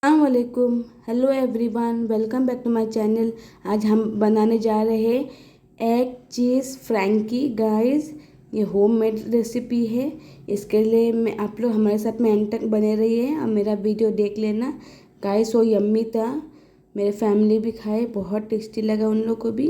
अस्सलामुअलैकुम। Hello everyone, welcome back to my channel. आज हम बनाने जा रहे हैं एग चीज़ फ्रैंकी। गाइस, ये होममेड रेसिपी है। इसके लिए मैं आप लोग हमारे साथ में एंड तक बने रहिए और मेरा वीडियो देख लेना। गाइस, वो यम्मी था, मेरे फैमिली भी खाए, बहुत टेस्टी लगा उन लोग को भी।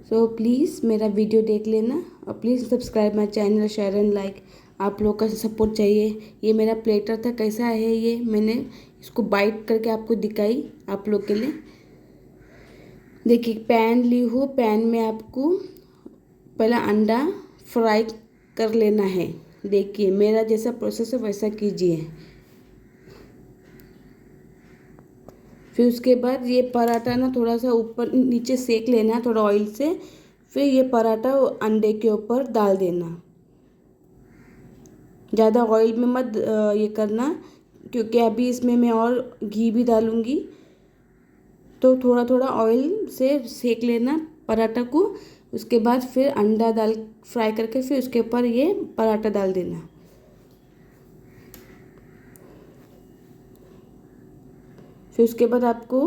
सो प्लीज़ मेरा वीडियो देख लेना और please subscribe my channel, share and like. आप लोग का सपोर्ट चाहिए। ये मेरा प्लेटर था, कैसा है ये मैंने इसको बाइट करके आपको दिखाई आप लोग के लिए। देखिए, पैन ली हूँ। पैन में आपको पहला अंडा फ्राई कर लेना है। देखिए, मेरा जैसा प्रोसेस है वैसा कीजिए। फिर उसके बाद ये पराठा ना थोड़ा सा ऊपर नीचे सेक लेना है थोड़ा ऑयल से। फिर ये पराठा अंडे के ऊपर डाल देना। ज़्यादा ऑयल में मत ये करना, क्योंकि अभी इसमें मैं और घी भी डालूँगी। तो थोड़ा थोड़ा ऑयल से सेक लेना पराठा को। उसके बाद फिर अंडा डाल फ्राई करके फिर उसके ऊपर ये पराठा डाल देना। फिर उसके बाद आपको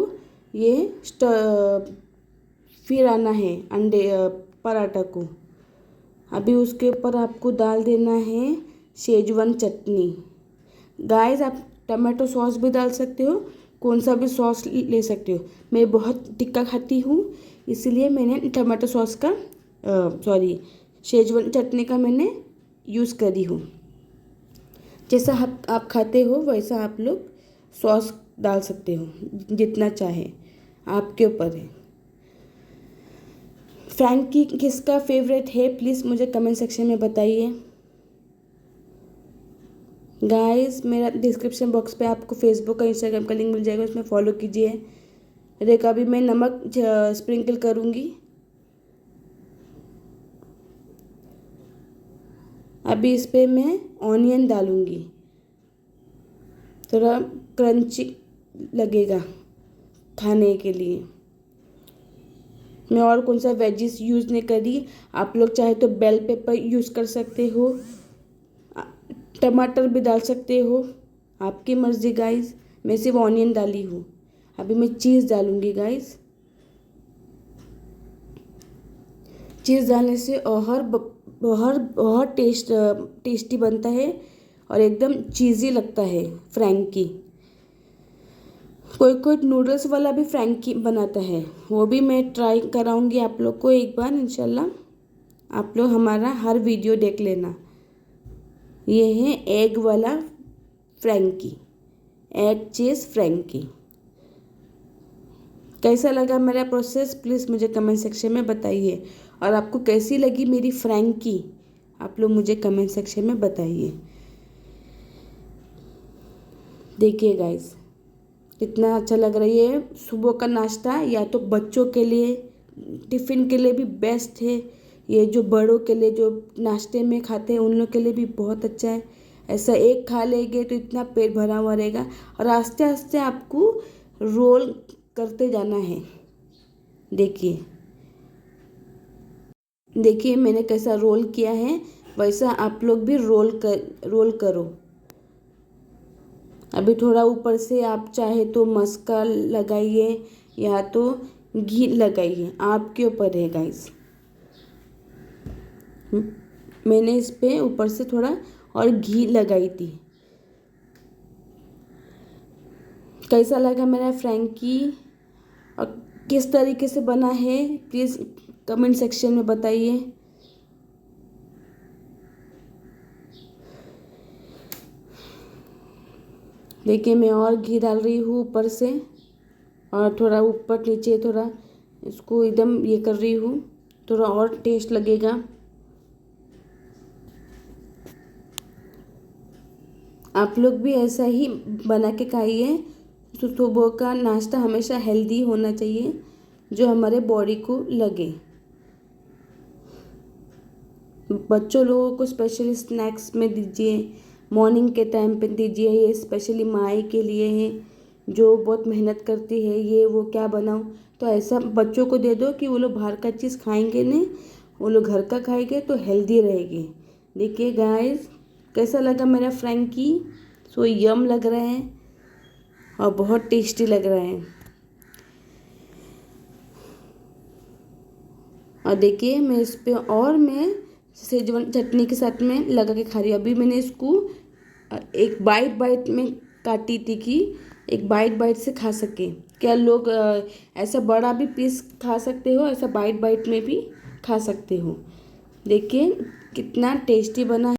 ये फिर आना है अंडे पराठा को। अभी उसके ऊपर आपको डाल देना है शेजवान चटनी। गाइस, आप टमाटो सॉस भी डाल सकते हो, कौन सा भी सॉस ले सकते हो। मैं बहुत तिक्का खाती हूँ, इसलिए मैंने टमाटो सॉस का सॉरी शेजवान चटनी का मैंने यूज़ करी हूँ। जैसा आप खाते हो वैसा आप लोग सॉस डाल सकते हो, जितना चाहे, आपके ऊपर है। फ्रैंकी किसका फेवरेट है प्लीज़ मुझे कमेंट सेक्शन में बताइए। गाइस, मेरा डिस्क्रिप्शन बॉक्स पे आपको फेसबुक का इंस्टाग्राम का लिंक मिल जाएगा, उसमें फॉलो कीजिए। देखो, अभी मैं नमक स्प्रिंकल करूँगी। अभी इस पे मैं ऑनियन डालूँगी, थोड़ा क्रंची लगेगा खाने के लिए। मैं और कौन सा वेजिस यूज़ नहीं करी। आप लोग चाहे तो बेल पेपर यूज़ कर सकते हो, टमाटर भी डाल सकते हो, आपकी मर्ज़ी गाइस। मैं सिर्फ ऑनियन डाली हूँ। अभी मैं चीज़ डालूँगी गाइस। चीज़ डालने से बहुत टेस्टी बनता है और एकदम चीज़ी लगता है फ्रैंकी। कोई कोई नूडल्स वाला भी फ्रैंकी बनाता है, वो भी मैं ट्राई कराऊंगी आप लोग को एक बार इंशाल्लाह। आप लोग हमारा हर वीडियो देख लेना। ये है एग वाला फ्रैंकी, एग चीज़ फ्रैंकी। कैसा लगा मेरा प्रोसेस प्लीज़ मुझे कमेंट सेक्शन में बताइए। और आपको कैसी लगी मेरी फ्रैंकी आप लोग मुझे कमेंट सेक्शन में बताइए। देखिए गाइस, कितना अच्छा लग रहा है। ये सुबह का नाश्ता या तो बच्चों के लिए टिफ़िन के लिए भी बेस्ट है। ये जो बड़ों के लिए जो नाश्ते में खाते हैं उन लोग के लिए भी बहुत अच्छा है। ऐसा एक खा लेंगे तो इतना पेट भरा हुआ रहेगा। और आस्ते आस्ते आपको रोल करते जाना है। देखिए देखिए मैंने कैसा रोल किया है, वैसा आप लोग भी रोल करो। अभी थोड़ा ऊपर से आप चाहे तो मस्का लगाइए या तो घी लगाइए, आपके ऊपर है गाइस। मैंने इस पे ऊपर से थोड़ा और घी लगाई थी। कैसा लगा मेरा फ्रैंकी और किस तरीके से बना है प्लीज़ कमेंट सेक्शन में बताइए। देखिए, मैं और घी डाल रही हूँ ऊपर से और थोड़ा ऊपर नीचे थोड़ा इसको एकदम ये कर रही हूँ, थोड़ा और टेस्ट लगेगा। आप लोग भी ऐसा ही बना के खाइए। तो सुबह का नाश्ता हमेशा हेल्दी होना चाहिए, जो हमारे बॉडी को लगे। बच्चों लोगों को स्पेशली स्नैक्स में दीजिए, मॉर्निंग के टाइम पे दीजिए। ये स्पेशली माई के लिए है जो बहुत मेहनत करती है, ये वो क्या बनाऊँ। तो ऐसा बच्चों को दे दो कि वो लोग बाहर का चीज़ खाएंगे नहीं, वो लोग घर का खाएंगे तो हेल्दी रहेगी। देखिए गाइस, कैसा लगा मेरा फ्रैंकी, सो यम लग रहा है। और बहुत टेस्टी लग रहा है। और देखिए मैं इस पे और मैं सेजवान चटनी के साथ में लगा के खा रही हूँ। अभी मैंने इसको एक बाइट बाइट में काटी थी कि एक बाइट बाइट से खा सके। क्या लोग ऐसा बड़ा भी पीस खा सकते हो, ऐसा बाइट बाइट में भी खा सकते हो। देखिए कितना टेस्टी बना है।